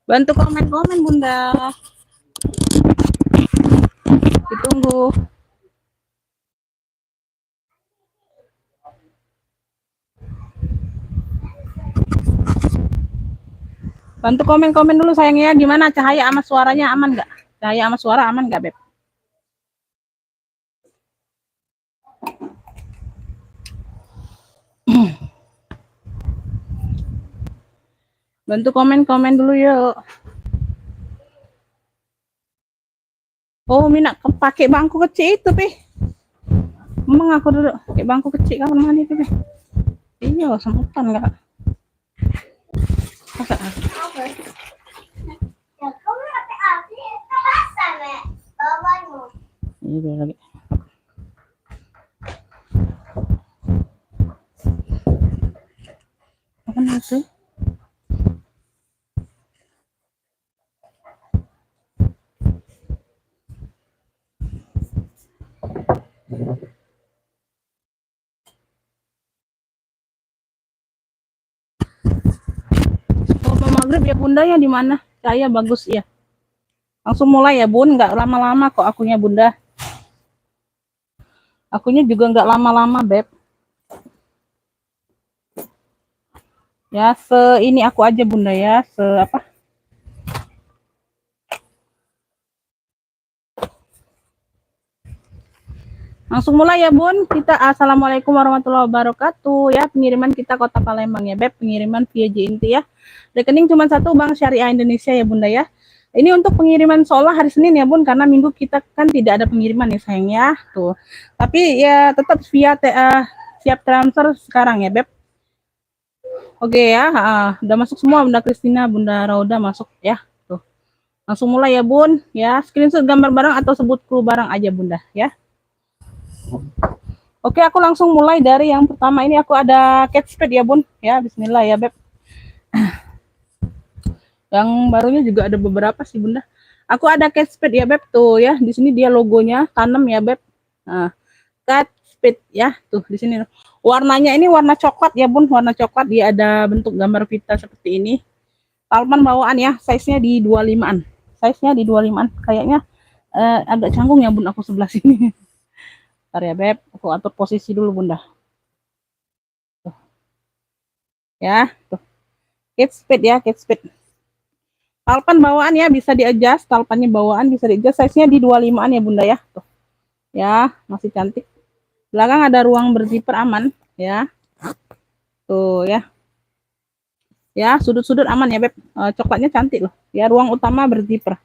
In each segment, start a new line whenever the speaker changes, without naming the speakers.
Bantu komen-komen Bunda. Ditunggu. Bantu komen-komen dulu sayangnya. Gimana cahaya sama suaranya aman nggak? Cahaya sama suara aman nggak, Beb? Bantu komen-komen dulu yuk. Oh, Mina pakai bangku kecil itu, Pi. Emang aku duduk pakai bangku kecil kapan mandi itu, Pi? Iya, semputan nggak? Masa? Ini lagi. Apa itu? Oh, mau maghrib ya Bunda ya di mana? Saya bagus ya. Langsung mulai ya Bun, nggak lama-lama kok akunya Bunda. Akunya juga nggak lama-lama Beb. Ya ini aku aja Bunda ya, apa? Langsung mulai ya Bun. Kita assalamualaikum warahmatullahi wabarakatuh ya. Pengiriman kita Kota Palembang ya Beb. Pengiriman via JINTI ya. Rekening cuma satu Bank Syariah Indonesia ya Bunda ya. Ini untuk pengiriman seolah hari Senin ya Bun, karena Minggu kita kan tidak ada pengiriman ya sayang ya. Tuh. Tapi ya tetap via siap transfer sekarang ya Beb. Oke ya, udah masuk semua Bunda Kristina, Bunda Rauda masuk ya. Tuh. Langsung mulai ya Bun ya. Screenshot gambar barang atau sebut kru barang aja Bunda ya. Oke, aku langsung mulai dari yang pertama ini. Aku ada catchpad ya Bun ya. Bismillah ya Beb. Yang barunya juga ada beberapa sih Bunda. Aku ada catchpad ya Beb tuh ya. Di sini dia logonya tanam ya Beb. Nah, catchpad ya tuh di sini. Warnanya ini warna coklat ya Bun, warna coklat. Dia ada bentuk gambar pita seperti ini. Talman bawaan ya, size-nya di 25-an. Size-nya di 25-an. Kayaknya agak canggung ya Bun aku sebelah sini. Bentar ya Beb, aku atur posisi dulu Bunda. Tuh. Ya, tuh. Catchpad ya, catchpad. Talpan bawaan ya bisa di-adjust, talpannya bawaan bisa di-adjust, size-nya di 25-an ya Bunda ya. Tuh. Ya, masih cantik. Belakang ada ruang berzipper aman ya. Tuh ya. Ya, sudut-sudut aman ya Beb. Coklatnya cantik loh. Ya, ruang utama berzipper.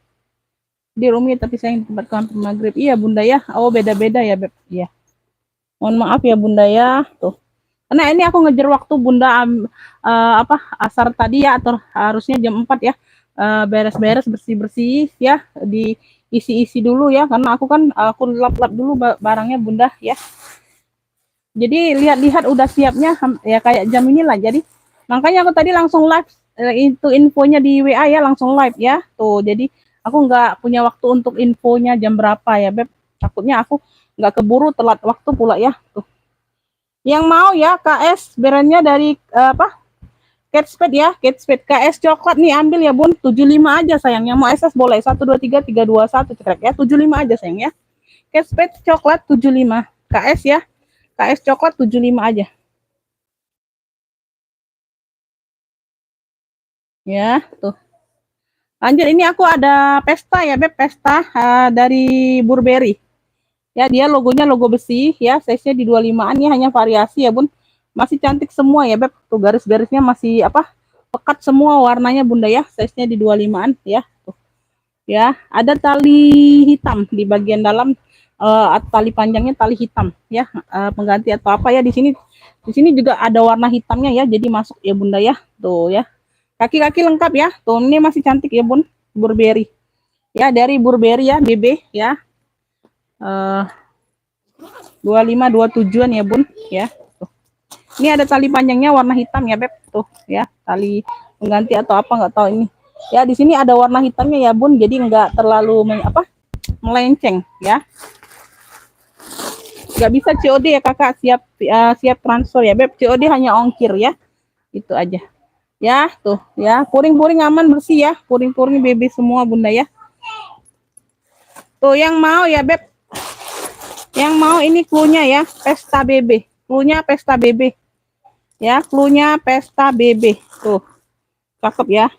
Di rumit tapi saya tempat kamar maghrib. Iya Bunda ya. Oh, beda-beda ya Beb. Iya. Mohon maaf ya Bunda ya. Tuh. Karena ini aku ngejar waktu Bunda apa asar tadi ya, atau harusnya jam 4 ya. Beres-beres bersih-bersih ya, diisi-isi dulu ya, karena aku lap-lap dulu barangnya Bunda ya. Jadi lihat-lihat udah siapnya ya kayak jam inilah. Jadi makanya aku tadi langsung live itu infonya di WA ya, langsung live ya. Tuh, jadi aku nggak punya waktu untuk infonya jam berapa ya Beb. Takutnya aku nggak keburu telat waktu pula ya. Tuh. Yang mau ya KS brandnya dari apa? Catchpad ya, Catchpad KS coklat nih ambil ya Bun, 75 aja sayang. Yang mau SS boleh 1 2 3 3 2 1 cekrek ya, 75 aja sayang ya. Catchpad coklat 75. KS ya. KS coklat 75 aja. Ya, tuh. Lanjut ini aku ada pesta ya Beb, pesta dari Burberry. Ya, dia logonya logo besi ya, size-nya di 25-an ya, hanya variasi ya Bun. Masih cantik semua ya Beb. Tuh garis-garisnya masih apa? Pekat semua warnanya Bunda ya, size-nya di 25-an ya. Tuh. Ya, ada tali hitam di bagian dalam, tali panjangnya tali hitam ya, pengganti atau apa ya di sini. Di sini juga ada warna hitamnya ya, jadi masuk ya Bunda ya. Tuh ya. Kaki-kaki lengkap ya. Tuh ini masih cantik ya Bun, Burberry. Ya, dari Burberry ya, BB ya. 25 27-an ya Bun ya. Tuh. Ini ada tali panjangnya warna hitam ya Beb. Tuh ya, tali pengganti atau apa nggak tahu ini. Ya, di sini ada warna hitamnya ya Bun, jadi nggak terlalu melenceng ya. Nggak bisa COD ya Kakak, siap transfer ya Beb. COD hanya ongkir ya. Itu aja. Ya, tuh, ya. Puring-puring aman bersih ya. Puring-puring BB semua, Bunda ya. Tuh, yang mau ya, Beb. Yang mau ini cluenya ya, Pesta BB. Cluenya Pesta BB. Ya, cluenya Pesta BB. Tuh, cakep ya.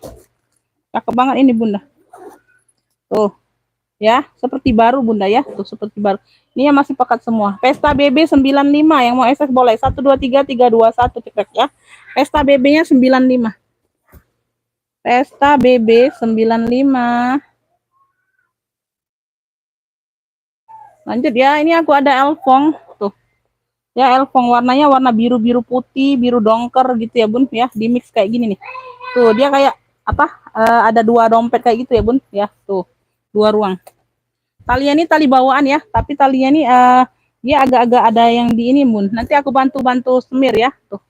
Cakep banget ini, Bunda. Tuh, ya, seperti baru, Bunda ya. Tuh, seperti baru. Ini yang masih pekat semua. Pesta BB 95, yang mau SS boleh. 1 2 3 3 2 1 cekrek ya. Pesta BB-nya 95. Pesta BB 95. Lanjut ya, ini aku ada elfong tuh. Ya, elfong warnanya warna biru-biru putih, biru dongker gitu ya, Bun, ya. Di mix kayak gini nih. Tuh, dia kayak apa? Ada dua dompet kayak gitu ya, Bun, ya. Tuh, dua ruang. Talinya ini tali bawaan ya, tapi talinya ini dia agak-agak ada yang di ini, Bun. Nanti aku bantu-bantu semir ya, tuh.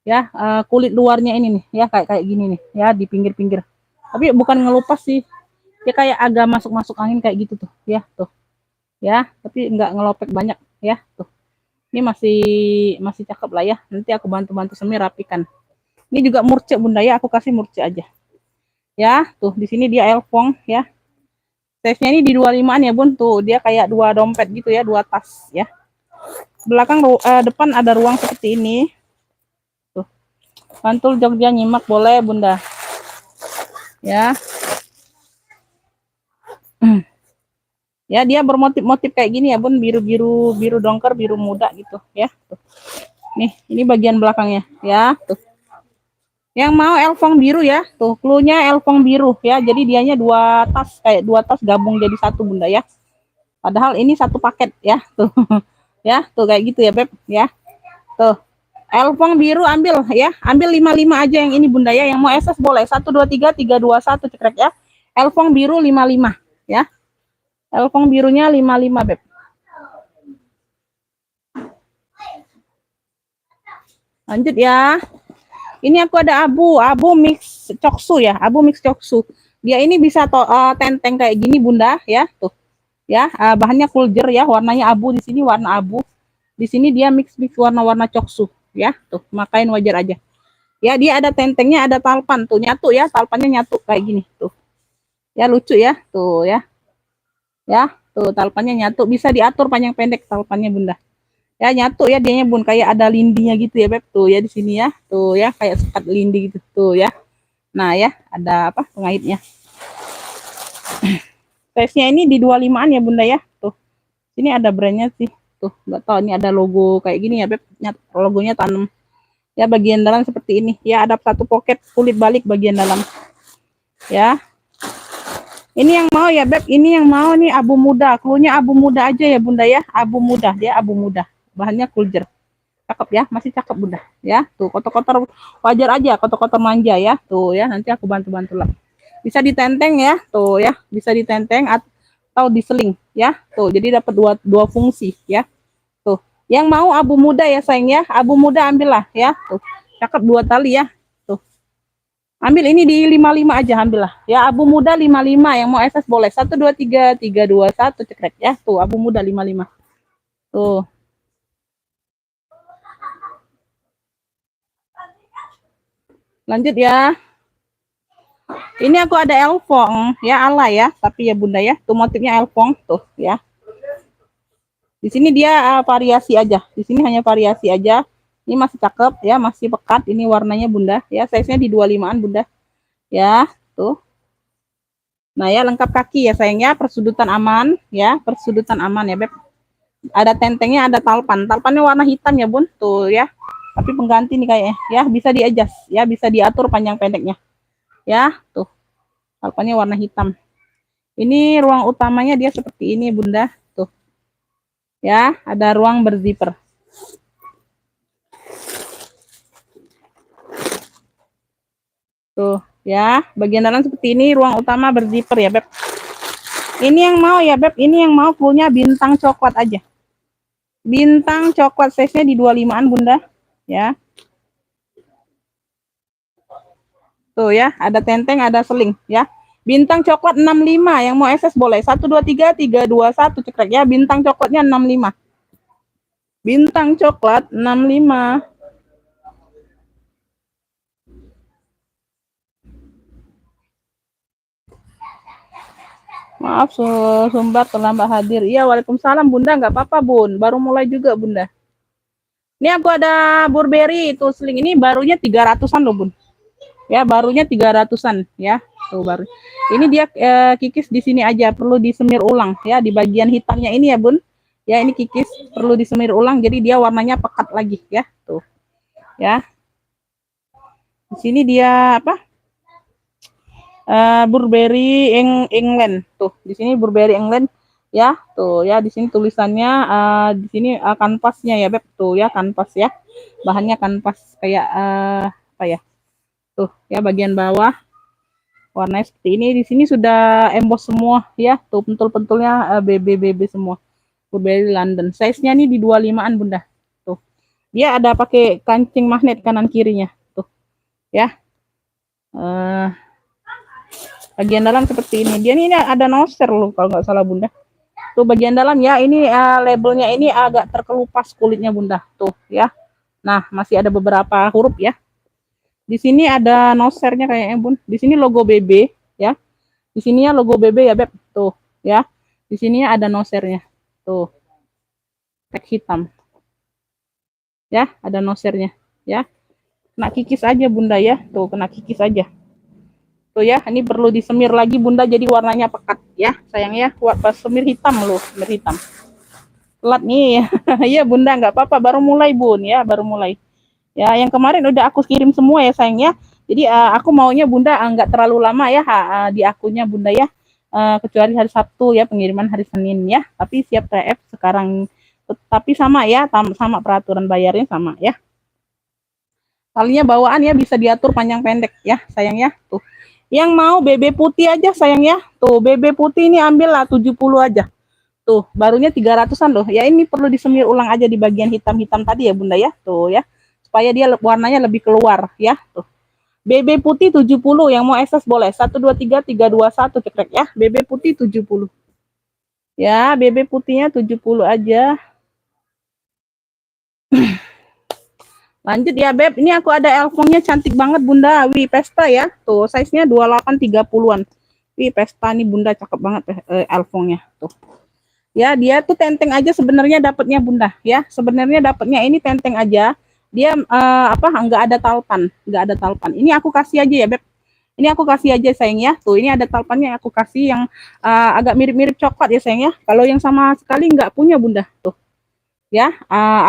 Ya, kulit luarnya ini nih, ya kayak kayak gini nih, ya di pinggir-pinggir. Tapi bukan ngelupas sih. Dia kayak agak masuk-masuk angin kayak gitu tuh, ya, tuh. Ya, tapi nggak ngelopek banyak ya, tuh. Ini masih masih cakep lah ya. Nanti aku bantu-bantu semir rapikan. Ini juga murce, Bunda ya, aku kasih murce aja. Ya, tuh di sini dia elfong ya. Size-nya ini di 25-an ya, Bun. Tuh, dia kayak dua dompet gitu ya, dua tas ya. Belakang depan ada ruang seperti ini. Tuh. Mantul Jogja nyimak boleh, Bunda. Ya. Ya, dia bermotif-motif kayak gini ya, Bun. Biru-biru, biru dongker, biru muda gitu ya. Tuh. Nih, ini bagian belakangnya ya, tuh. Yang mau elfong biru ya, tuh cluenya elfong biru ya. Jadi dianya dua tas, kayak dua tas gabung jadi satu, Bunda ya. Padahal ini satu paket ya, tuh. Ya, tuh kayak gitu ya, Beb ya. Tuh. Elfong biru ambil ya. Ambil 55 aja yang ini, Bunda ya. Yang mau SS boleh. 1 2 3 3 2 1 cekrek ya. Elfong biru 55 ya. Elfong birunya 55, Beb. Lanjut ya. Ini aku ada abu mix coksu ya, abu mix coksu. Dia ini bisa tenteng kayak gini, Bunda ya, tuh. Ya, bahannya kuljer ya, warnanya abu, di sini warna abu. Di sini dia mix warna-warna coksu ya, tuh. Makain wajar aja. Ya, dia ada tentengnya, ada talpan tuh, nyatu ya, talpannya nyatu kayak gini tuh. Ya, lucu ya, tuh ya. Ya, tuh talpannya nyatu, bisa diatur panjang pendek talpannya, Bunda. Ya, nyatu ya dianya, Bun, kayak ada lindinya gitu ya, Beb, tuh ya di sini ya, tuh ya, kayak sekat lindi gitu tuh ya. Nah ya, ada apa pengaitnya. Size-nya ini di 25-an ya, Bunda ya, tuh. Sini ada brandnya sih, tuh, nggak tahu ini ada logo kayak gini ya, Beb, logonya tanam. Ya, bagian dalam seperti ini ya, ada satu pocket kulit balik bagian dalam ya. Ini yang mau ya, Beb, ini yang mau nih abu muda, cluenya abu muda aja ya, Bunda ya, abu muda, dia abu muda, bahannya kuljer. Cakep ya, masih cakep, Bunda ya. Tuh, kotor-kotor wajar aja, kotor-kotor manja ya. Tuh ya, nanti aku bantu-bantu lah. Bisa ditenteng ya, tuh ya, bisa ditenteng atau diseling ya. Tuh, jadi dapat dua fungsi ya. Tuh, yang mau abu muda ya, sayang ya, abu muda ambillah ya. Tuh, cakep, dua tali ya. Tuh, ambil ini di 55 aja, ambillah ya. Abu muda 55, yang mau SS boleh. 1 2 3 3 2 1 cekrek ya. Tuh, abu muda 55. Tuh. Lanjut ya. Ini aku ada elfong ya, ala ya, tapi ya, Bunda ya, tuh motifnya elfong tuh ya. Di sini dia variasi aja. Di sini hanya variasi aja. Ini masih cakep ya, masih pekat. Ini warnanya, Bunda ya, size-nya di 25-an, Bunda. Ya, tuh. Nah, ya, lengkap kaki ya, sayangnya, persudutan aman ya, persudutan aman ya, Beb. Ada tentengnya, ada talpan. Talpannya warna hitam ya, Bun. Tuh ya. Tapi pengganti nih kayaknya. Ya, bisa di-adjust ya, bisa diatur panjang pendeknya. Ya, tuh. Talpannya warna hitam. Ini ruang utamanya dia seperti ini, Bunda. Tuh. Ya, ada ruang berzipper. Tuh, ya. Bagian dalam seperti ini, ruang utama berzipper ya, Beb. Ini yang mau ya, Beb. Ini yang mau punya bintang coklat aja. Bintang coklat, size-nya di 25-an, Bunda. Ya. Tuh ya, ada tenteng, ada seling ya. Bintang coklat 65, yang mau SS boleh. 1 2 3 3 2 1 cekrek ya. Bintang coklatnya 65. Bintang coklat 65. Maaf, Sumbar terlambat hadir. Iya, waalaikumsalam Bunda, nggak apa-apa Bun. Baru mulai juga Bunda. Ini aku ada Burberry itu sling ini barunya 300-an loh Bun. Ya, barunya 300-an ya. Tuh baru. Ini dia kikis di sini aja, perlu disemir ulang ya di bagian hitamnya ini ya Bun. Ya, ini kikis perlu disemir ulang jadi dia warnanya pekat lagi ya. Tuh. Ya. Di sini dia apa? Burberry England tuh di sini Burberry England ya tuh ya di sini tulisannya di sini kanvasnya ya Beb tuh ya kanvas ya bahannya kanvas kayak apa ya tuh ya bagian bawah warnanya seperti ini di sini sudah emboss semua ya tuh pentul-pentulnya BB semua Burberry London size nya nih di 25-an Bunda tuh dia ada pakai kancing magnet kanan kirinya tuh ya bagian dalam seperti ini dia ini ada noser loh kalau nggak salah Bunda tuh bagian dalam ya ini labelnya ini agak terkelupas kulitnya Bunda tuh ya nah masih ada beberapa huruf ya di sini ada nosernya kayaknya Bun di sini logo BB ya di sini ya logo BB ya Beb tuh ya di sini ada nosernya tuh tag hitam ya ada nosernya ya kena kikis aja Bunda ya tuh kena kikis aja tuh ya ini perlu disemir lagi Bunda jadi warnanya pekat ya sayang ya pas semir hitam loh semir hitam telat nih ya Bunda nggak apa-apa baru mulai Bun ya baru mulai ya yang kemarin udah aku kirim semua ya sayang ya jadi aku maunya Bunda nggak terlalu lama ya di akunnya Bunda ya kecuali hari Sabtu ya pengiriman hari Senin ya tapi siap TF sekarang tapi sama ya sama peraturan bayarnya sama ya talinya bawaan ya bisa diatur panjang pendek ya sayang ya tuh yang mau BB putih aja sayang ya tuh BB putih ini ambil lah 70 aja tuh barunya 300-an loh ya ini perlu disemir ulang aja di bagian hitam-hitam tadi ya Bunda ya tuh ya supaya dia warnanya lebih keluar ya tuh BB putih 70 yang mau SS boleh 123321 cekrek ya BB putih 70 ya BB putihnya 70 aja lanjut ya Beb ini aku ada elfongnya cantik banget Bunda wih pesta ya tuh size nya 28 30-an wih pesta nih Bunda cakep banget elfongnya tuh ya dia tuh tenteng aja sebenarnya dapatnya Bunda ya sebenarnya dapatnya ini tenteng aja dia apa nggak ada talpan ini aku kasih aja ya Beb ini aku kasih aja sayang ya tuh ini ada talpannya aku kasih yang agak mirip-mirip coklat ya sayang ya kalau yang sama sekali nggak punya Bunda tuh ya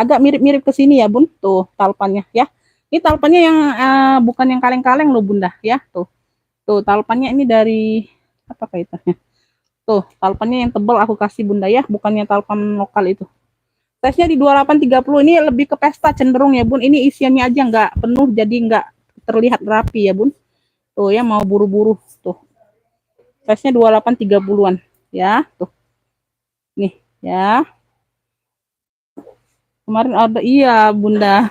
agak mirip-mirip ke sini ya Bun tuh talpannya ya ini talpannya yang bukan yang kaleng-kaleng loh Bunda ya tuh talpannya ini dari apa kaitannya tuh talpannya yang tebal aku kasih Bunda ya bukannya talpan lokal itu size-nya di 2830 ini lebih ke pesta cenderung ya Bun ini isiannya aja nggak penuh jadi nggak terlihat rapi ya Bun tuh ya mau buru-buru tuh size-nya 2830-an ya tuh nih ya kemarin ada iya Bunda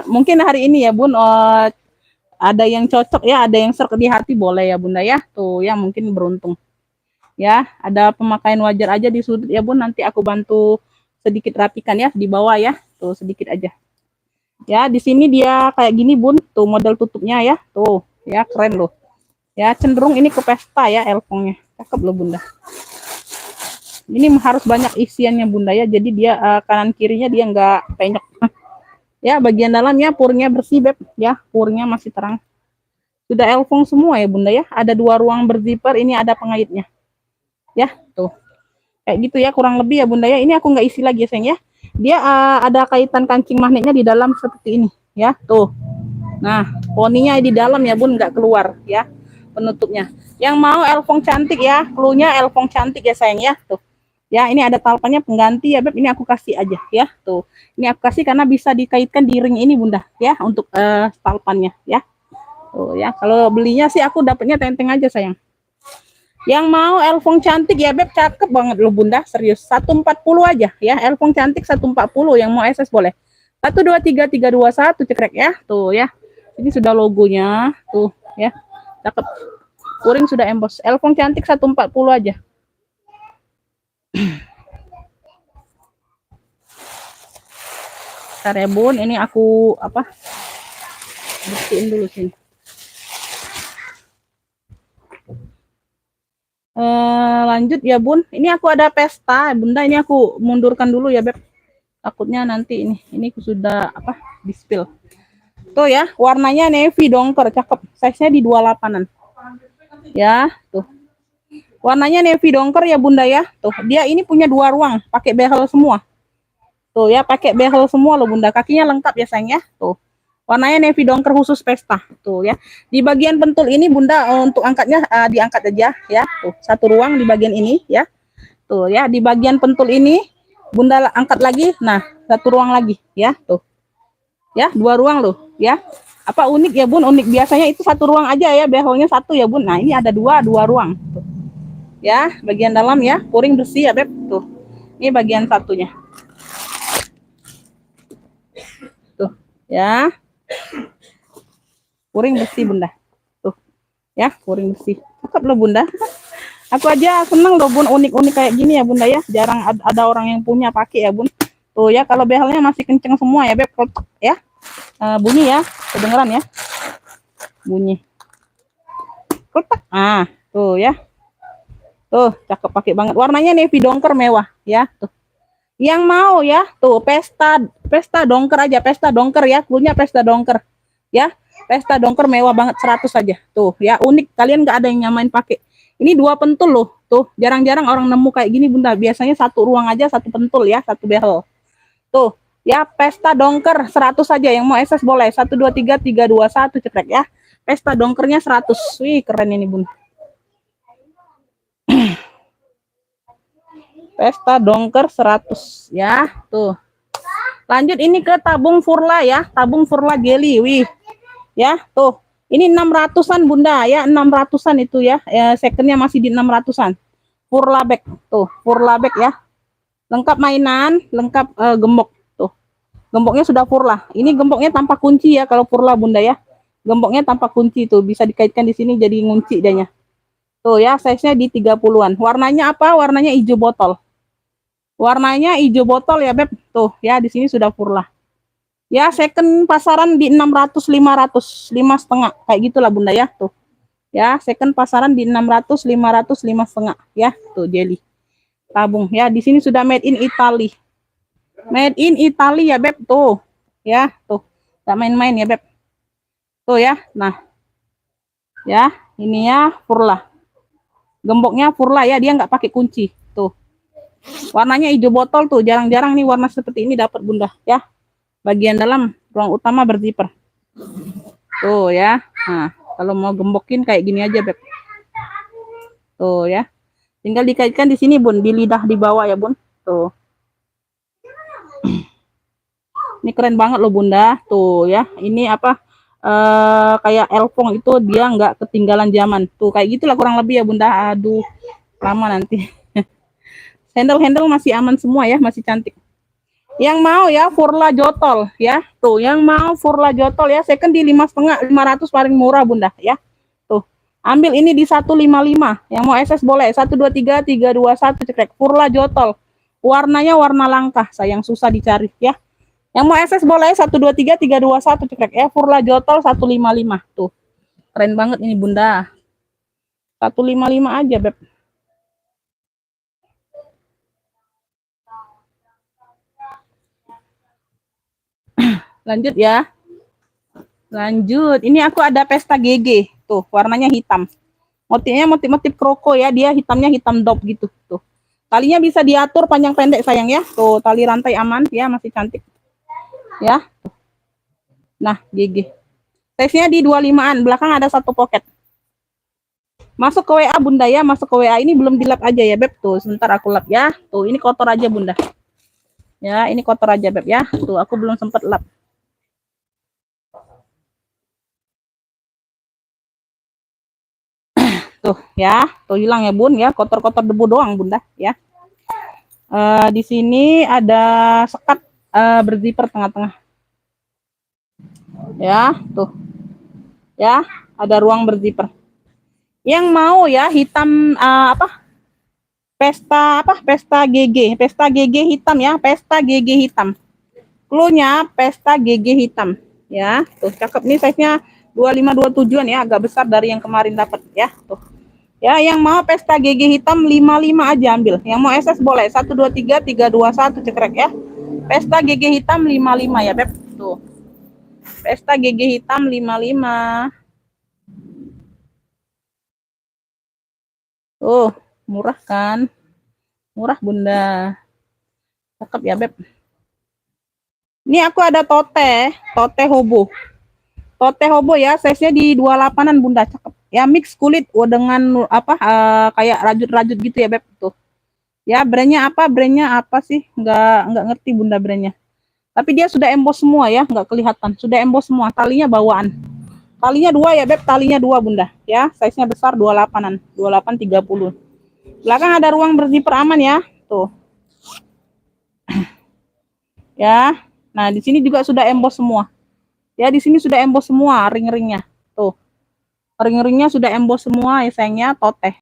mungkin hari ini ya Bun ada yang cocok ya ada yang serk di hati boleh ya Bunda ya tuh ya mungkin beruntung ya ada pemakaian wajar aja di sudut ya Bun nanti aku bantu sedikit rapikan ya di bawah ya tuh sedikit aja ya di sini dia kayak gini Bun tuh model tutupnya ya tuh ya keren loh ya cenderung ini ke pesta ya elfongnya cakep loh Bunda ini harus banyak isiannya Bunda ya jadi dia kanan kirinya dia nggak penyok ya bagian dalamnya purnya bersih Beb ya purnya masih terang sudah elfong semua ya Bunda ya ada 2 ruang berzipper ini ada pengaitnya ya tuh kayak gitu ya kurang lebih ya Bunda ya ini aku nggak isi lagi ya sayang ya dia ada kaitan kancing magnetnya di dalam seperti ini ya tuh nah poninya di dalam ya Bun nggak keluar ya penutupnya yang mau elfong cantik ya cluenya elfong cantik ya sayang ya tuh ya ini ada talpannya pengganti ya Beb ini aku kasih aja ya tuh ini aku kasih karena bisa dikaitkan di ring ini Bunda ya untuk talpannya ya tuh ya kalau belinya sih aku dapatnya tenteng aja sayang yang mau elfong cantik ya Beb cakep banget loh Bunda serius 140 aja ya elfong cantik 140 yang mau SS boleh 123321 cekrek ya tuh ya ini sudah logonya tuh ya cakep kuring sudah emboss elfong cantik 140 aja bentar ya Bun ini aku apa bersihin dulu sini Lanjut ya bun, ini aku ada pesta bunda, ini aku mundurkan dulu ya beb, takutnya nanti ini sudah apa di spill. Tuh ya, warnanya navy dongker, cakep, size nya di 28an ya. Tuh warnanya navy dongker ya bunda ya. Tuh dia ini punya 2 ruang, pakai behel semua. Tuh ya, pakai behel semua loh bunda, kakinya lengkap ya sayang ya. Tuh warnanya navy dongker khusus pesta. Tuh ya, di bagian pentul ini bunda, untuk angkatnya diangkat aja ya. Tuh 1 ruang di bagian ini ya. Tuh ya, di bagian pentul ini bunda angkat lagi, nah 1 ruang lagi ya. Tuh ya, 2 ruang loh ya. Apa unik ya bun, unik, biasanya itu 1 ruang aja ya, behelnya 1 ya bun. Nah ini ada dua ruang tuh ya. Bagian dalam ya, puring bersih ya beb. Tuh ini bagian satunya tuh ya, puring bersih bunda. Tuh ya, puring bersih, cakep loh bunda. Aku aja seneng loh bun, unik-unik kayak gini ya bunda ya, jarang ada orang yang punya pakai ya bun. Tuh ya, kalau behelnya masih kenceng semua ya beb ya. Bunyi ya, kedengeran ya bunyi kletak. Tuh ya, tuh cakep, pakai banget, warnanya navy dongker mewah ya. Tuh yang mau ya, tuh pesta pesta dongker aja, pesta dongker ya, klunya pesta dongker ya. Pesta dongker mewah banget, 100 aja tuh ya, unik, kalian nggak ada yang nyamain pakai. Ini 2 pentul loh, tuh jarang-jarang orang nemu kayak gini bunda, biasanya 1 ruang aja, 1 pentul ya, 1 behel. Tuh ya, pesta dongker 100 aja, yang mau SS boleh, 123 321 cekrek ya. Pesta dongkernya 100. Wih keren ini bun, pesta dongker 100 ya. Tuh lanjut ini ke tabung furla ya, tabung furla jelly. Wih ya, tuh ini 600-an bunda ya, 600-an itu ya, secondnya masih di 600-an. Furla bag, tuh furla bag ya, lengkap mainan, lengkap gembok. Tuh gemboknya sudah furla, ini gemboknya tanpa kunci ya kalau furla bunda ya, gemboknya tanpa kunci, tuh bisa dikaitkan di sini jadi ngunci danya. Tuh ya, size-nya di 30-an. Warnanya apa? Warnanya hijau botol. Warnanya hijau botol ya beb. Tuh ya, di sini sudah furla ya. Second pasaran di 600 500, 5,5 kayak gitulah bunda ya. Tuh ya, second pasaran di 600 500, 5,5 ya. Tuh jelly tabung ya, di sini sudah made in Italy, made in Italy ya beb. Tuh ya, tuh gak main-main ya beb. Tuh ya, nah ya, ini ya furla, gemboknya furla ya, dia nggak pakai kunci. Tuh warnanya hijau botol, tuh jarang-jarang nih warna seperti ini dapat bunda ya. Bagian dalam ruang utama berzipper. Tuh ya, nah kalau mau gembokin kayak gini aja beb. Tuh ya, tinggal dikaitkan di sini bun, di lidah di bawah ya bun. Tuh ini keren banget loh bunda. Tuh ya, ini apa, kayak elfong itu, dia nggak ketinggalan zaman. Tuh kayak gitulah kurang lebih ya bunda. Aduh lama nanti. Handle masih aman semua ya, masih cantik. Yang mau ya furla jotol ya, tuh yang mau furla jotol ya, second di 5,5, 500 paling murah bunda ya. Tuh ambil ini di 155, yang mau SS boleh, 123 321 cekrek, furla jotol, warnanya warna langka sayang, susah dicari ya. Yang mau SS boleh, 123 321 cekrek ya, furla jotol 155. Tuh keren banget ini bunda, 155 aja beb. Lanjut ya, lanjut ini aku ada pesta GG. Tuh warnanya hitam, motifnya motif kroko ya, dia hitamnya hitam dop gitu. Tuh talinya bisa diatur panjang pendek sayang ya. Tuh tali rantai aman ya, masih cantik ya. Nah GG, size-nya di 25-an, belakang ada 1 pocket. Masuk ke WA bunda ya, masuk ke WA, ini belum dilap aja ya beb. Tuh sebentar aku lap ya. Tuh ini kotor aja bunda ya, ini kotor aja beb ya. Tuh aku belum sempat lap. Tuh ya, tuh hilang ya bun ya, kotor-kotor debu doang bunda ya. Di sini ada sekat berzipper tengah-tengah ya. Tuh ya, ada ruang berzipper. Yang mau ya hitam, pesta GG hitam ya, pesta GG hitam, cluenya pesta GG hitam ya. Tuh cakep nih, size nya 25 27-an ya, agak besar dari yang kemarin dapat ya. Tuh Ya, yang mau pesta GG hitam 55 aja ambil. Yang mau SS boleh 123 321 cekrek ya. Pesta GG hitam 55 ya, Beb. Tuh. Pesta GG hitam 55. Tuh, murah kan? Murah, Bunda. Cakep ya, Beb. Ini aku ada tote hobo. Tote hobo ya, size-nya di 28-an Bunda, cakep. Ya mix kulit dengan apa kayak rajut-rajut gitu ya, Beb. Tuh. Ya, brandnya apa? Brandnya apa sih? Nggak ngerti Bunda brandnya. Tapi dia sudah emboss semua ya, nggak kelihatan. Sudah emboss semua. Talinya bawaan. Talinya 2 ya, Beb. Talinya 2 Bunda. Ya, size-nya besar 28-an. 28 30. Belakang ada ruang berzipper aman ya. Tuh. Ya. Nah, di sini juga sudah emboss semua. Ya, di sini sudah emboss semua ring-ringnya. Tuh. Ring-ringnya sudah emboss semua ya sayangnya. Tote.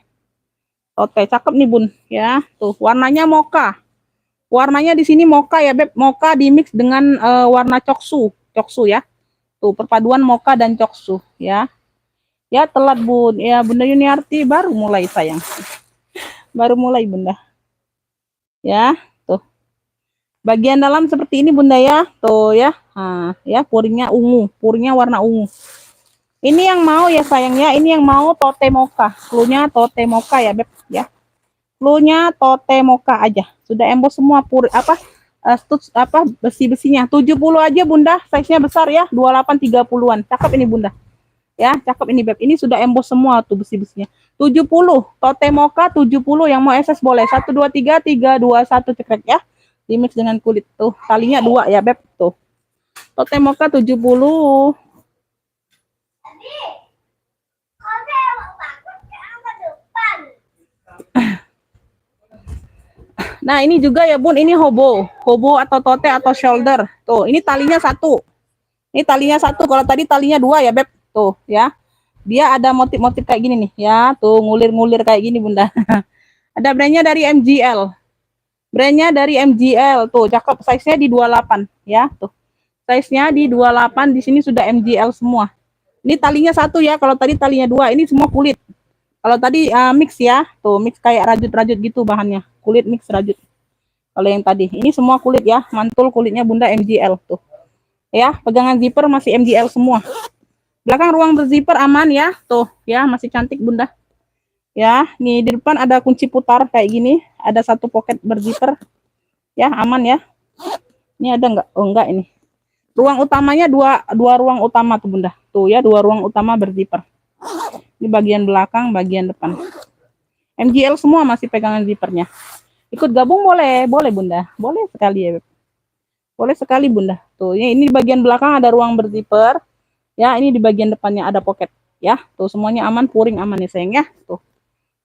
Tote cakep nih, Bun. Ya, tuh warnanya mocha. Warnanya di sini mocha ya, Beb. Mocha di mix dengan warna coksu. Coksu ya. Tuh, perpaduan mocha dan coksu ya. Ya, telat, Bun. Ya, Bunda Yuniarti baru mulai sayang. Baru mulai, Bunda. Ya, tuh. Bagian dalam seperti ini, Bunda ya. Tuh ya. Nah, ya, puringnya ungu. Puringnya warna ungu. Ini yang mau ya sayangnya. Ini yang mau tote mocha. Cluenya tote mocha ya, Beb ya. Cluenya tote mocha aja. Sudah emboss semua besi-besinya. 70 aja Bunda. Size-nya besar ya. 28 30-an. Cakep ini Bunda. Ya, cakep ini Beb. Ini sudah emboss semua tuh besi-besinya. 70. Tote mocha 70 yang mau SS boleh. 123 321 cekrek ya. Dimix dengan kulit tuh. Talinya 2 ya, Beb. Tuh. Tote mocha 70. Nah, ini juga ya, Bun. Ini hobo. Hobo atau tote atau shoulder. Tuh, ini talinya 1. Ini talinya 1. Kalau tadi talinya 2 ya, Beb. Tuh, ya. Dia ada motif-motif kayak gini nih, ya. Tuh, ngulir-ngulir kayak gini, Bunda. Ada brandnya dari MGL. Brandnya dari MGL. Tuh, cakep. Size-nya di 28, ya. Tuh. Size-nya di 28. Di sini sudah MGL semua. Ini talinya 1 ya. Kalau tadi talinya 2. Ini semua kulit. Kalau tadi mix ya. Tuh, mix kayak rajut-rajut gitu bahannya. Kulit mix rajut. Kalau yang tadi. Ini semua kulit ya. Mantul kulitnya Bunda MGL. Tuh. Ya, pegangan zipper masih MGL semua. Belakang ruang berzipper aman ya. Tuh, ya masih cantik Bunda. Ya, nih di depan ada kunci putar kayak gini. Ada 1 pocket berzipper. Ya, aman ya. Ini ada enggak? Oh, enggak ini. Ruang utamanya dua ruang utama tuh Bunda. Tuh ya, 2 ruang utama berzipper. Ini bagian belakang, bagian depan. MGL semua masih pegangan zippernya. Ikut gabung boleh, boleh Bunda. Boleh sekali ya, Beb. Boleh sekali Bunda. Tuh, ini di bagian belakang ada ruang berzipper. Ya, ini di bagian depannya ada pocket. Ya, tuh semuanya aman, puring aman nih sayang ya. Tuh.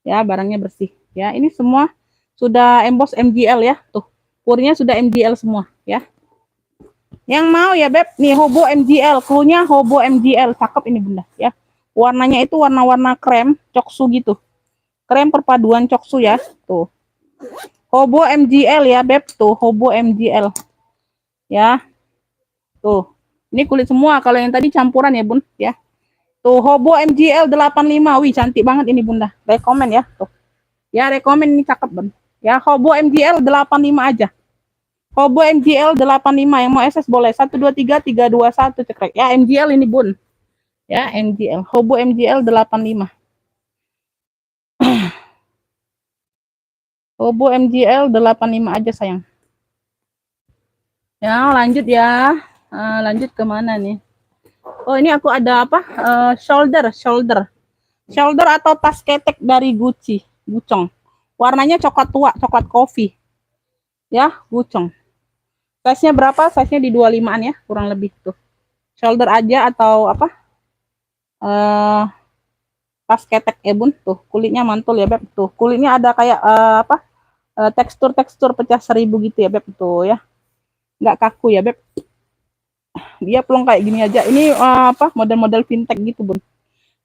Ya, barangnya bersih. Ya, ini semua sudah emboss MGL ya. Tuh, puringnya sudah MGL semua ya. Yang mau ya, Beb, nih hobo MGL. Cluenya hobo MGL. Cakep ini Bunda ya. Warnanya itu warna-warna krem, coksu gitu. Krem perpaduan coksu ya. Tuh. Hobo MGL ya, Beb. Tuh, hobo MGL. Ya. Tuh. Ini kulit semua. Kalau yang tadi campuran ya, Bun, ya. Tuh, hobo MGL 85. Wih, cantik banget ini, Bunda. Rekomen ya, tuh. Ya, rekomen ini cakep, Bun. Ya, hobo MGL 85 aja. Hobo MGL 85 yang mau SS boleh. 123 321 cekrek. Ya, MGL ini, Bun. Ya, MGL. Hobo MGL 85. Hobo MGL 85 aja, sayang. Ya, lanjut ya. Lanjut kemana nih? Oh, ini aku ada apa? Shoulder atau tas ketek dari Gucci, Gucong. Warnanya coklat tua, coklat coffee. Ya, Gucong. Size-nya berapa? Size-nya di 25-an ya, kurang lebih tuh. Shoulder aja atau apa? Tas ketek ya, Bun. Tuh, kulitnya mantul ya, Beb. Tuh, kulitnya ada kayak tekstur-tekstur pecah seribu gitu ya, Beb. Tuh ya. Nggak kaku ya, Beb. Dia plong kayak gini aja. Ini model-model fintech gitu, Bun.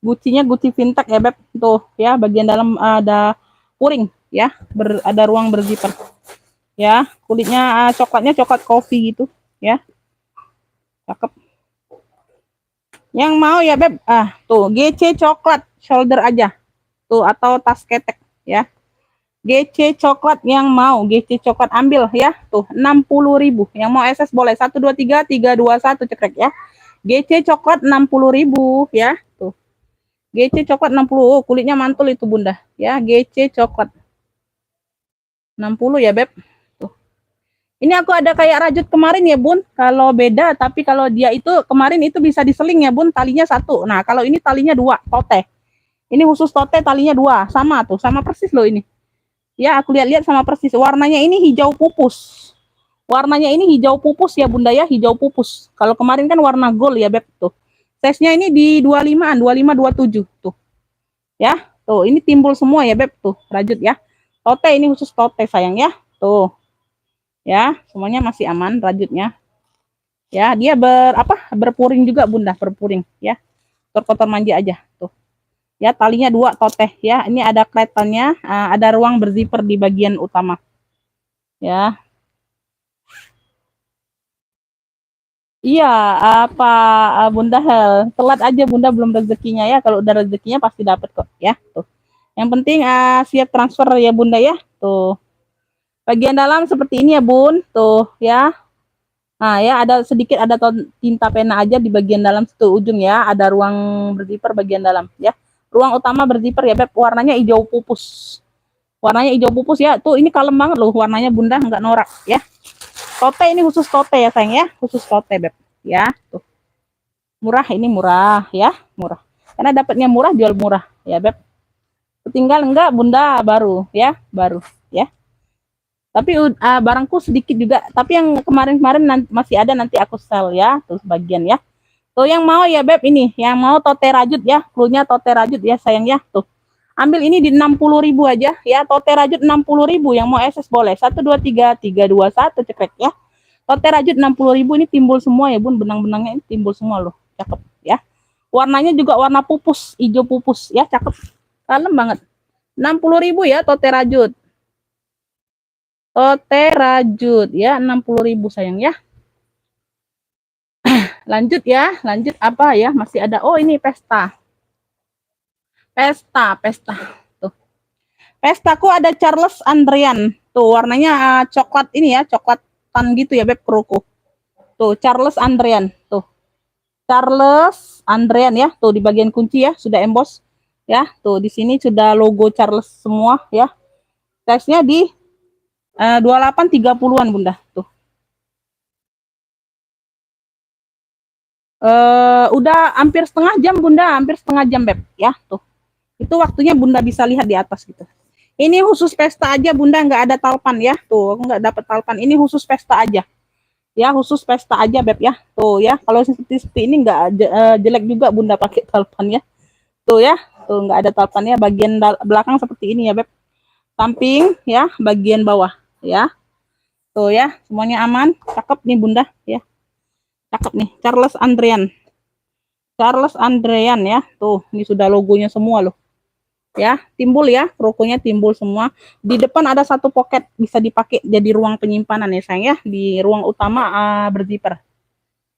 Gucci-nya Gucci fintech ya, Beb. Tuh ya, bagian dalam ada puring ya, ada ruang berzipper. Ya, kulitnya coklatnya coklat coffee gitu ya. Cakep. Yang mau ya, Beb. Tuh, GC coklat shoulder aja. tuh, atau tas ketek ya. GC coklat yang mau, GC coklat ambil ya, tuh 60.000. Yang mau SS boleh 1 2 3 3 2 1 cekrek ya. GC coklat 60.000 ya, tuh. GC coklat 60. Oh, kulitnya mantul itu Bunda ya. GC coklat 60 ya, Beb. Tuh. Ini aku ada kayak rajut kemarin ya, Bun. Kalau beda, tapi kalau dia itu kemarin itu bisa diseling ya, Bun. Talinya 1. Nah, kalau ini talinya 2, tote. Ini khusus tote, talinya 2. Sama tuh, sama persis loh ini. Ya, aku lihat-lihat sama persis. Warnanya ini hijau pupus. Warnanya ini hijau pupus ya, Bunda ya, hijau pupus. Kalau kemarin kan warna gold ya, Beb, tuh. Size-nya ini di 25-an, 25 27 tuh. Ya, tuh, ini timbul semua ya, Beb, tuh, rajut ya. Tote ini khusus tote sayang ya. Tuh. Ya, semuanya masih aman rajutnya. Ya, dia berpuring juga Bunda, berpuring ya. Kotor-kotor manja aja tuh. Ya, talinya 2 tote ya. Ini ada kletannya, ada ruang berzipper di bagian utama. Ya. Iya, apa Bunda telat aja Bunda belum rezekinya ya. Kalau udah rezekinya pasti dapat kok ya. Tuh. Yang penting siap transfer ya Bunda ya. Tuh. Bagian dalam seperti ini ya Bun. Tuh ya. Nah ya ada sedikit ada tinta pena aja di bagian dalam situ ujung ya. Ada ruang berzipper bagian dalam ya. Ruang utama berzipper ya Beb. Warnanya hijau pupus. Warnanya hijau pupus ya. Tuh ini kalem banget loh warnanya Bunda, nggak norak ya. Tote ini khusus tote ya sayang ya. Khusus tote Beb ya. Tuh. Murah ini murah ya. Murah. Karena dapatnya murah jual murah ya Beb. Tinggal enggak Bunda baru ya. Baru ya. Tapi barangku sedikit juga. Tapi yang kemarin-kemarin masih ada nanti aku sell ya. Terus bagian ya. Tuh yang mau ya Beb ini. Yang mau tote rajut ya. Krunya tote rajut ya sayang ya. Tuh. Ambil ini di 60.000 aja ya. Tote rajut 60.000. Yang mau SS boleh. 1 2 3 3 2 1 cekrek ya. Tote rajut 60.000 ini timbul semua ya Bun. Benang-benangnya ini timbul semua loh. Cakep ya. Warnanya juga warna pupus. Hijau pupus ya. Cakep. Kalem banget. 60.000 ya tote rajut. Tote rajut ya 60.000 sayang ya. Lanjut ya, lanjut apa ya? Masih ada. Oh, ini pesta. Pesta. Tuh. Pestaku ada Charles Andrian. Tuh, warnanya coklat ini ya, coklatan gitu ya, Beb, kroko. Tuh, Charles Andrian. Tuh. Charles Andrian ya. Tuh di bagian kunci ya, sudah emboss. Ya, tuh di sini sudah logo Charles semua ya. Size-nya di 28 30-an Bunda tuh. Udah hampir setengah jam Bunda, hampir setengah jam Beb ya tuh. Itu waktunya Bunda bisa lihat di atas gitu. Ini khusus pesta aja Bunda, nggak ada talpan ya. Tuh, aku nggak dapat talpan. Ini khusus pesta aja. Ya, khusus pesta aja Beb ya. Tuh ya, kalau seperti ini nggak jelek juga Bunda pakai talpan ya. Tuh ya, tuh nggak ada talpannya. Bagian belakang seperti ini ya Beb. Samping ya, bagian bawah ya. Tuh ya, semuanya aman. Cakep nih Bunda ya. Cakep nih, Charles Andrian. Charles Andrian ya. Tuh, ini sudah logonya semua loh. Ya, timbul ya, krokonya timbul semua. Di depan ada satu pocket bisa dipakai jadi ruang penyimpanan ya sayang ya. Di ruang utama berzipper.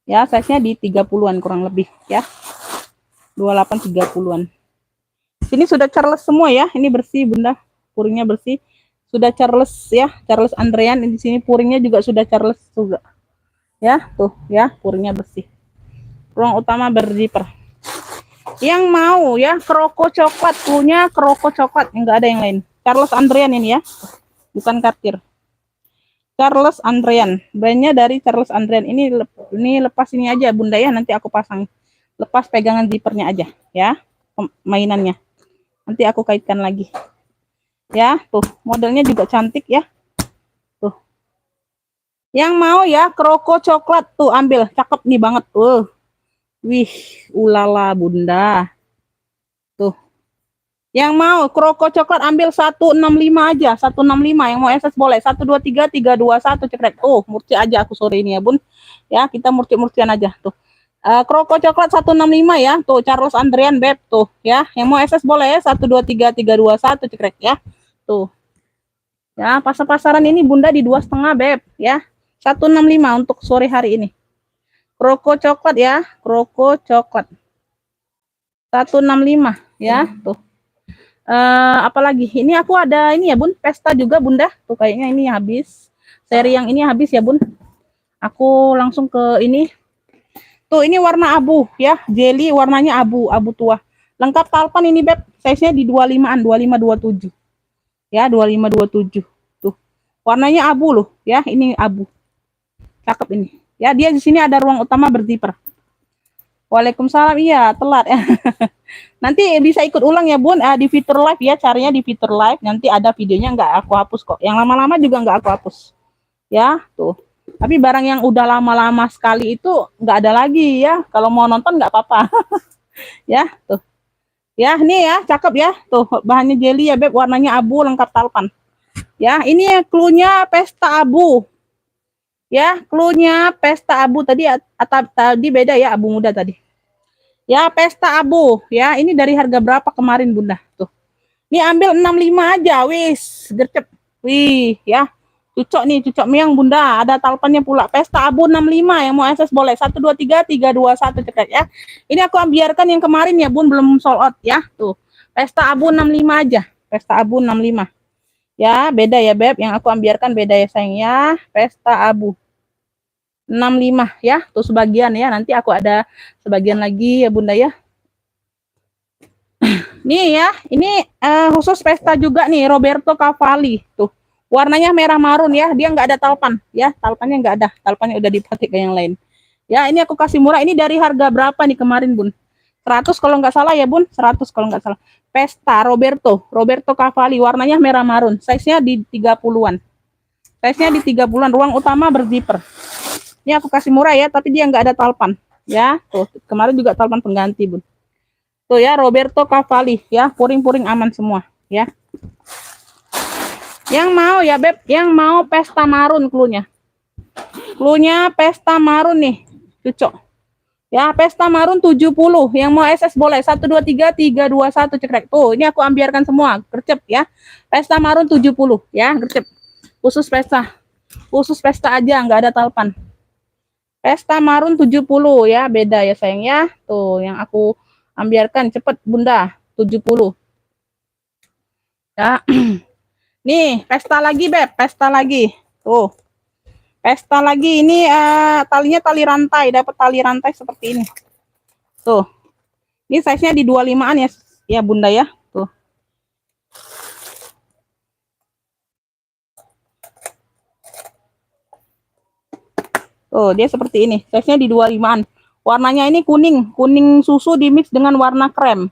Ya, size-nya di 30-an kurang lebih ya. 28 30-an. Sini sudah Charles semua ya. Ini bersih Bunda. Puringnya bersih. Sudah Charles ya, Charles Andrian. Di sini puringnya juga sudah Charles juga. Ya, tuh ya, puringnya bersih. Ruang utama berzipper. Yang mau ya, kroko coklat, punya kroko coklat, enggak ada yang lain. Charles Andrian ini ya. Bukan Cartier. Charles Andrian. Brandnya dari Charles Andrian. Ini lepas ini aja Bunda ya, nanti aku pasang. Lepas pegangan zippernya aja ya. Mainannya. Nanti aku kaitkan lagi. Ya, tuh, modelnya juga cantik ya. Tuh. Yang mau ya, kroko coklat tuh ambil, cakep nih banget. Wih, ulala Bunda. Tuh. Yang mau kroko coklat ambil 165 aja, 165. Yang mau SS boleh. 1 2 3 3 2 1 cekrek. Murci aja aku sore ini ya, Bun. Ya, kita murci-murcian aja tuh. Kroko coklat 165 ya. Tuh, Charles Andrian Beb tuh ya. Yang mau SS boleh ya. 1 2 3 3 2 1 cekrek ya. Tuh. Ya, pasar-pasaran ini Bunda di 2,5 Beb ya. 165 untuk sore hari ini. Kroko coklat ya, kroko coklat. 165 ya, tuh. Apalagi ini aku ada ini ya bun, pesta juga bunda tuh, kayaknya ini habis, seri yang ini habis ya bun. Aku langsung ke ini tuh, ini warna abu ya, jelly warnanya abu, abu tua, lengkap talpan ini beb, size nya di 25an, 2527 ya, 2527 tuh, warnanya abu loh ya, ini abu, cakep ini ya. Dia di sini ada ruang utama berzipper. Waalaikumsalam, iya telat ya. Nanti bisa ikut ulang ya bun, di fitur live ya, caranya di fitur live, nanti ada videonya, nggak aku hapus kok, yang lama-lama juga nggak aku hapus ya tuh. Tapi barang yang udah lama-lama sekali itu nggak ada lagi ya, kalau mau nonton nggak apa-apa. Ya tuh ya, nih ya cakep ya tuh, bahannya jelly ya beb, warnanya abu, lengkap talpan ya. Ini ya cluenya pesta abu ya, cluenya pesta abu tadi, tadi beda ya, abu muda tadi ya, pesta abu ya. Ini dari harga berapa kemarin bunda tuh, ini ambil 65 aja wis gercep. Wih ya, cucok nih, cucok miang bunda, ada talpannya pula, pesta abu 65, yang mau SS boleh 123 321 cekat ya. Ini aku biarkan yang kemarin ya bun, belum sold out ya tuh, pesta abu 65 aja, pesta abu 65 ya. Beda ya beb, yang aku biarkan beda ya sayang ya, pesta abu 65 ya tuh sebagian ya, nanti aku ada sebagian lagi ya bunda ya. Nih ya, ini khusus pesta juga nih, Roberto Cavalli tuh, warnanya merah marun ya, dia nggak ada talpan ya, talpannya nggak ada, talpannya udah dipakai ke yang lain ya. Ini aku kasih murah, ini dari harga berapa nih kemarin bun, 100 kalau nggak salah ya bun, 100 kalau nggak salah. Pesta Roberto Cavalli, warnanya merah marun, size nya di 30-an, size nya di 30-an, ruang utama berzipper. Ini aku kasih murah ya, tapi dia nggak ada talpan ya tuh, kemarin juga talpan pengganti bun tuh ya, Roberto Cavalli ya, puring-puring aman semua ya. Yang mau ya beb, yang mau pesta marun, cluenya pesta marun nih, cocok ya, pesta marun 70, yang mau SS boleh 123 321 cekrek tuh. Ini aku ambiarkan semua gercep ya, pesta marun 70 ya gercep, khusus pesta aja, nggak ada talpan, pesta marun 70 ya, beda ya sayang ya tuh, yang aku ambiarkan cepet bunda 70 ya. Nih pesta lagi beb, pesta lagi tuh, pesta lagi ini talinya tali rantai, dapat tali rantai seperti ini tuh. Ini size nya di 25an ya, ya bunda ya tuh. Tuh dia seperti ini, size nya di 25an, warnanya ini kuning susu dimix dengan warna krem,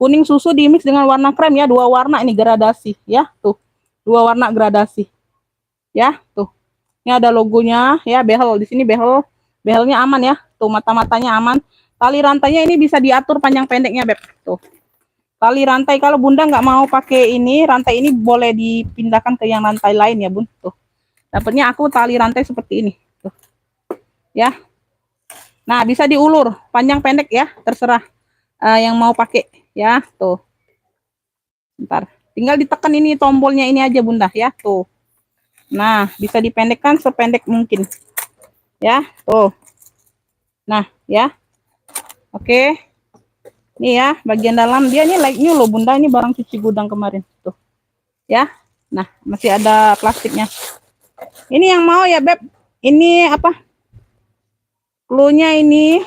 kuning susu dimix dengan warna krem ya, dua warna ini gradasi ya tuh, dua warna gradasi ya tuh. Ini ada logonya ya, behel di sini, behelnya aman ya tuh, mata-matanya aman, tali rantainya ini bisa diatur panjang pendeknya beb tuh, tali rantai. Kalau bunda nggak mau pakai ini, rantai ini boleh dipindahkan ke yang rantai lain ya bun tuh, dapatnya aku tali rantai seperti ini tuh ya. Nah bisa diulur panjang pendek ya, terserah yang mau pakai ya tuh. Ntar tinggal ditekan ini tombolnya ini aja bunda ya tuh. Nah bisa dipendekkan sependek mungkin ya tuh. Nah ya, oke. Nih ya bagian dalam dia, ini like new loh bunda, ini barang cuci gudang kemarin tuh ya. Nah masih ada plastiknya. Ini yang mau ya beb, ini apa, cluenya ini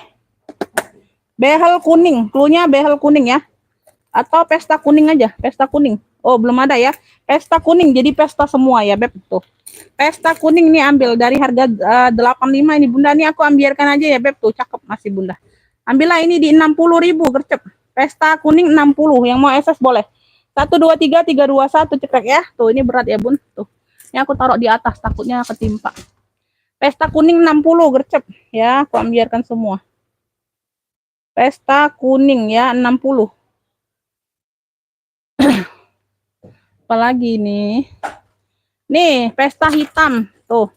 behel kuning, cluenya behel kuning ya, atau pesta kuning aja, pesta kuning. Oh belum ada ya, pesta kuning, jadi pesta semua ya beb tuh, pesta kuning nih, ambil dari harga 85 ini bunda, nih aku ambiarkan aja ya beb tuh, cakep masih bunda, ambillah ini di 60.000 gercep, pesta kuning 60, yang mau SS boleh 123 321 cekrek ya tuh. Ini berat ya bun tuh, ini aku taruh di atas takutnya ketimpa. Pesta kuning 60 gercep ya, aku ambiarkan semua, pesta kuning ya 60. Apalagi nih, nih pesta hitam tuh,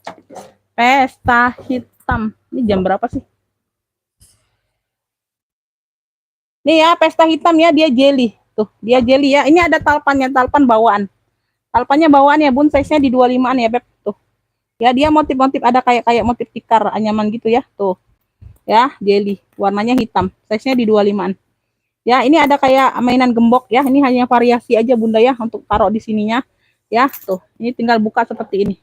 pesta hitam. Ini jam berapa sih? Nih ya pesta hitam ya, dia jelly tuh, dia jelly ya. Ini ada talpannya, talpan bawaan, talpannya bawaan ya bun, size nya di 25an ya beb tuh ya. Dia motif-motif ada kayak motif tikar anyaman gitu ya tuh ya, jelly warnanya hitam, size nya di 25an Ya, ini ada kayak mainan gembok ya. Ini hanya variasi aja Bunda ya untuk taruh di sininya. Ya, tuh. Ini tinggal buka seperti ini.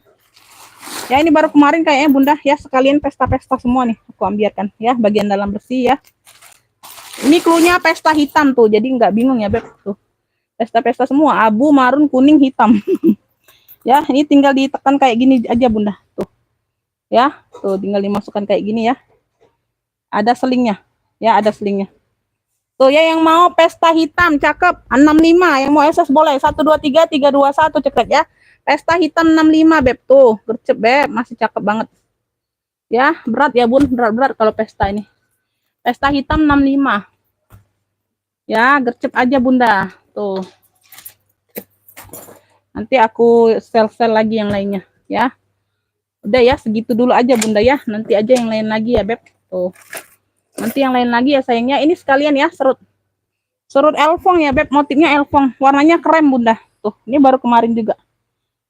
Ya, ini baru kemarin kayaknya Bunda ya, sekalian pesta-pesta semua nih aku ambiarkan ya, bagian dalam bersih ya. Ini cluenya pesta hitam tuh, jadi nggak bingung ya Beb tuh. Pesta-pesta semua, abu, marun, kuning, hitam. Ya, ini tinggal ditekan kayak gini aja Bunda tuh. Ya, tuh tinggal dimasukkan kayak gini ya. Ada selingnya. Ya, ada selingnya. Tuh ya, yang mau pesta hitam cakep 65, yang mau SS boleh 123 321 cekrek ya. Pesta hitam 65 Beb tuh, gercep Beb, masih cakep banget. Ya, berat ya Bun, berat-berat kalau pesta ini. Pesta hitam 65. Ya, gercep aja Bunda. Tuh. Nanti aku sel-sel lagi yang lainnya ya. Udah ya, segitu dulu aja Bunda ya. Nanti aja yang lain lagi ya Beb. Tuh. Nanti yang lain lagi ya sayangnya. Ini sekalian ya, serut elfong ya Beb, motifnya elfong. Warnanya krem Bunda. Tuh, ini baru kemarin juga.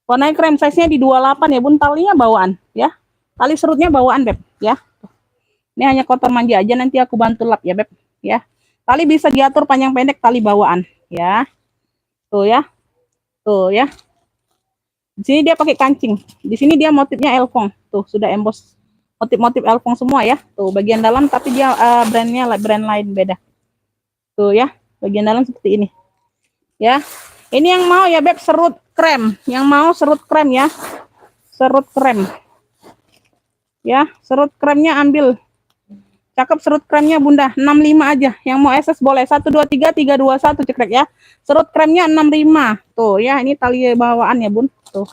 Warnanya krem, size-nya di 28 ya Bun. Talinya bawaan ya. Tali serutnya bawaan Beb ya. Tuh. Ini hanya kotor manja aja, nanti aku bantu lap ya Beb ya. Tali bisa diatur panjang pendek, tali bawaan ya. Tuh ya. Tuh ya. Di sini dia pakai kancing. Di sini dia motifnya elfong. Tuh, sudah emboss motif-motif elfong semua ya. Tuh, bagian dalam tapi dia brandnya brand lain beda. Tuh ya, bagian dalam seperti ini. Ya. Ini yang mau ya Beb serut krem. Yang mau serut krem ya. Serut krem. Ya, serut kremnya ambil. Cakep serut kremnya Bunda, 65 aja. Yang mau SS boleh 123 321 cekrek ya. Serut kremnya 65. Tuh ya, ini tali bawaan ya Bun. Tuh.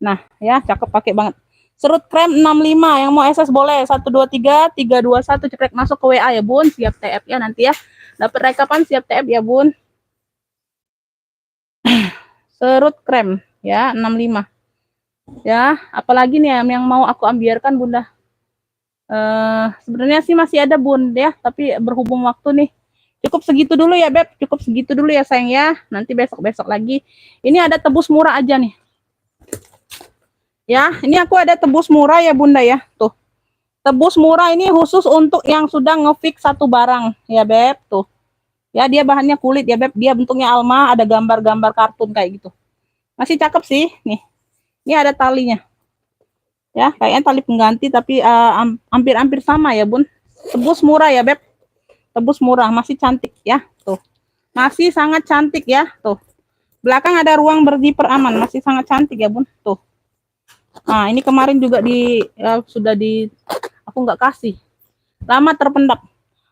Nah, ya cakep, pakai banget. Serut krem 65, yang mau SS boleh 123 321 cekrek, masuk ke WA ya Bun. Siap TF ya nanti ya. Dapat rekapan siap TF ya Bun. Serut krem ya 65. Ya, apalagi nih yang mau aku ambiarkan Bunda. Sebenarnya sih masih ada Bun ya, tapi berhubung waktu nih. Cukup segitu dulu ya Beb, cukup segitu dulu ya sayang ya. Nanti besok-besok lagi. Ini ada tebus murah aja nih. Ya, ini aku ada tebus murah ya Bunda ya. Tuh. Tebus murah ini khusus untuk yang sudah ngefix satu barang ya Beb tuh. Ya, dia bahannya kulit ya Beb, dia bentuknya alma, ada gambar-gambar kartun kayak gitu. Masih cakep sih nih. Ini ada talinya. Ya, kayaknya tali pengganti tapi hampir-hampir sama ya Bun. Tebus murah ya Beb. Tebus murah, masih cantik ya. Tuh. Masih sangat cantik ya. Tuh. Belakang ada ruang berziper aman, masih sangat cantik ya Bun. Tuh. Nah, ini kemarin juga sudah aku nggak kasih. Lama terpendap.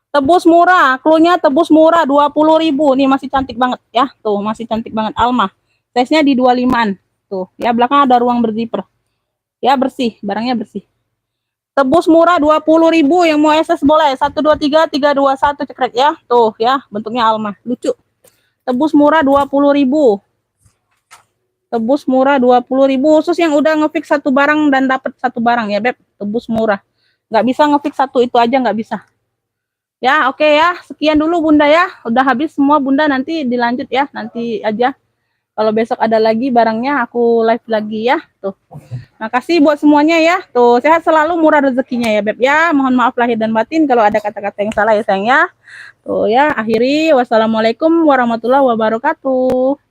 Tebus murah, cluenya tebus murah 20.000. Nih masih cantik banget ya. Tuh, masih cantik banget Alma. Size-nya di 25-an. Tuh, ya belakang ada ruang berziper. Ya bersih, barangnya bersih. Tebus murah 20.000, yang mau SS boleh 123 321 cekrek ya. Tuh ya, bentuknya Alma. Lucu. Tebus murah 20.000. Tebus murah 20.000 khusus yang udah ngefix satu barang dan dapat satu barang ya Beb. Tebus murah. Nggak bisa ngefix satu itu aja, nggak bisa. Ya oke ya, sekian dulu Bunda ya. Udah habis semua Bunda, nanti dilanjut ya, nanti aja. Kalau besok ada lagi barangnya aku live lagi ya. Tuh. Makasih buat semuanya ya. Tuh, sehat selalu, murah rezekinya ya Beb ya. Mohon maaf lahir dan batin kalau ada kata-kata yang salah ya sayang ya. Tuh ya, akhiri wassalamualaikum warahmatullahi wabarakatuh.